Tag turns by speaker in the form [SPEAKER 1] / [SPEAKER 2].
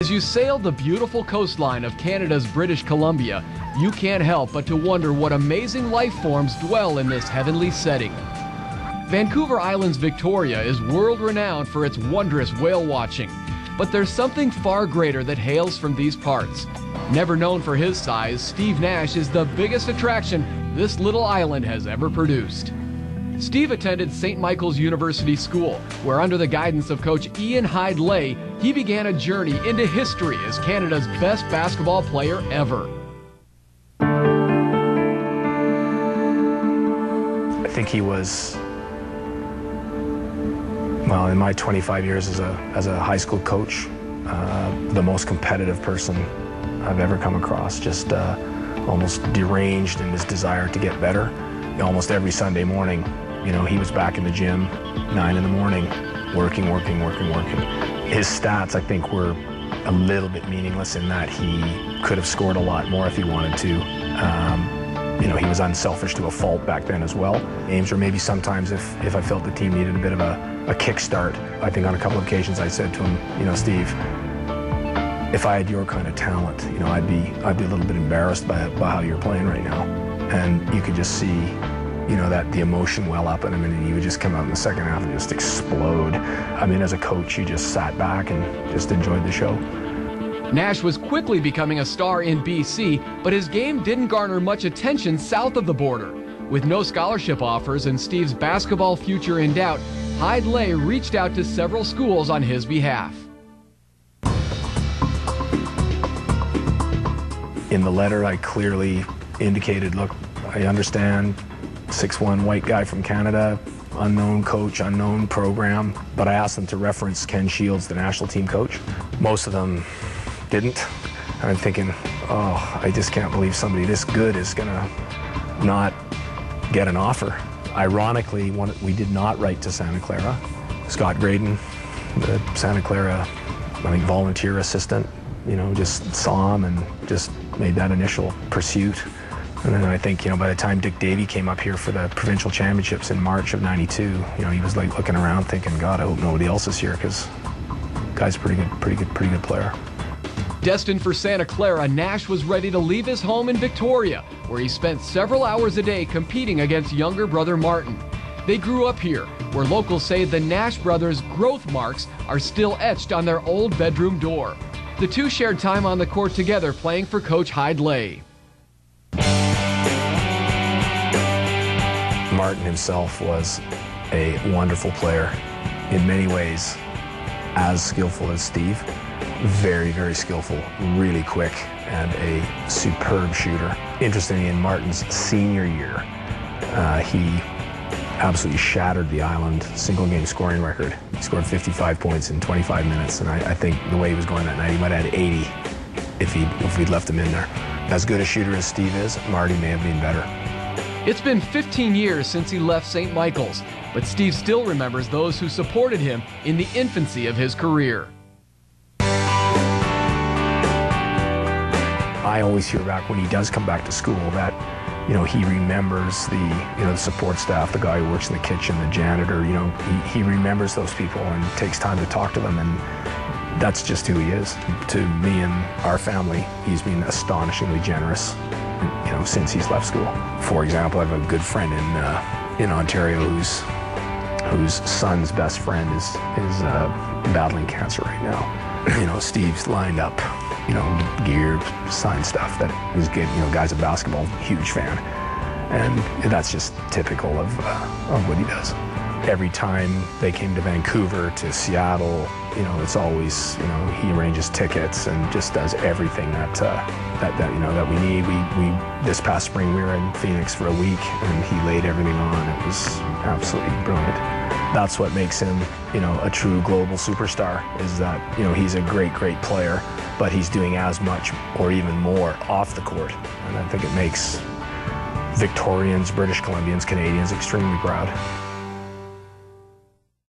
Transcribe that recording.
[SPEAKER 1] As you sail the beautiful coastline of Canada's British Columbia, you can't help but to wonder what amazing life forms dwell in this heavenly setting. Vancouver Island's Victoria is world-renowned for its wondrous whale watching, but there's something far greater that hails from these parts. Never known for his size, Steve Nash is the biggest attraction this little island has ever produced. Steve attended St. Michael's University School, where under the guidance of coach Ian Hyde-Lay, he began a journey into history as Canada's best basketball player ever.
[SPEAKER 2] I think he was, well, in my 25 years as a high school coach, the most competitive person I've ever come across. Just almost deranged in his desire to get better. Almost every Sunday morning, you know, he was back in the gym, 9 in the morning, working. His stats, I think, were a little bit meaningless in that he could have scored a lot more if he wanted to. You know, he was unselfish to a fault back then as well. Games, or maybe sometimes if I felt the team needed a bit of a kickstart, I think on a couple of occasions I said to him, you know, Steve, if I had your kind of talent, you know, I'd be a little bit embarrassed by how you're playing right now. And you could just see, you know, that the emotion well up in him, and he would just come out in the second half and just explode. I mean, as a coach, you just sat back and just enjoyed the show.
[SPEAKER 1] Nash was quickly becoming a star in BC, but his game didn't garner much attention south of the border. With no scholarship offers and Steve's basketball future in doubt, Hyde-Lay reached out to several schools on his behalf.
[SPEAKER 2] In the letter, I clearly indicated, look, I understand, 6'1" white guy from Canada, unknown coach, unknown program, but I asked them to reference Ken Shields, the national team coach. Most of them didn't. And I'm thinking, oh, I just can't believe somebody this good is gonna not get an offer. Ironically, we did not write to Santa Clara. Scott Graydon, the Santa Clara, I think, volunteer assistant, you know, just saw him and just made that initial pursuit. And then I think, you know, by the time Dick Davey came up here for the provincial championships in March of '92, you know, he was like looking around thinking, God, I hope nobody else is here, because guy's a pretty good player.
[SPEAKER 1] Destined for Santa Clara, Nash was ready to leave his home in Victoria, where he spent several hours a day competing against younger brother Martin. They grew up here, where locals say the Nash brothers' growth marks are still etched on their old bedroom door. The two shared time on the court together playing for Coach Hyde-Lay.
[SPEAKER 2] Martin himself was a wonderful player, in many ways as skillful as Steve. Very skillful, really quick, and a superb shooter. Interestingly, in Martin's senior year, he absolutely shattered the Island single-game scoring record. He scored 55 points in 25 minutes, and I think the way he was going that night, he might have had 80 if we'd left him in there. As good a shooter as Steve is, Marty may have been better.
[SPEAKER 1] It's been 15 years since he left St. Michael's, but Steve still remembers those who supported him in the infancy of his career.
[SPEAKER 2] I always hear back when he does come back to school that, you know, he remembers the support staff, the guy who works in the kitchen, the janitor, you know, he remembers those people and takes time to talk to them, and that's just who he is. To me and our family, he's been astonishingly generous, you know, since he's left school. For example, I have a good friend in Ontario whose son's best friend is battling cancer right now. You know, Steve's lined up, you know, gear, signed stuff that is good. You know, guy's a basketball huge fan, and that's just typical of what he does. Every time they came to Vancouver, to Seattle, you know, it's always, you know, he arranges tickets and just does everything that you know that we need. We this past spring we were in Phoenix for a week, and he laid everything on. It was absolutely brilliant. That's what makes him, you know, a true global superstar, is that, you know, he's a great player, but he's doing as much or even more off the court, and I think it makes Victorians, British Columbians, Canadians extremely proud.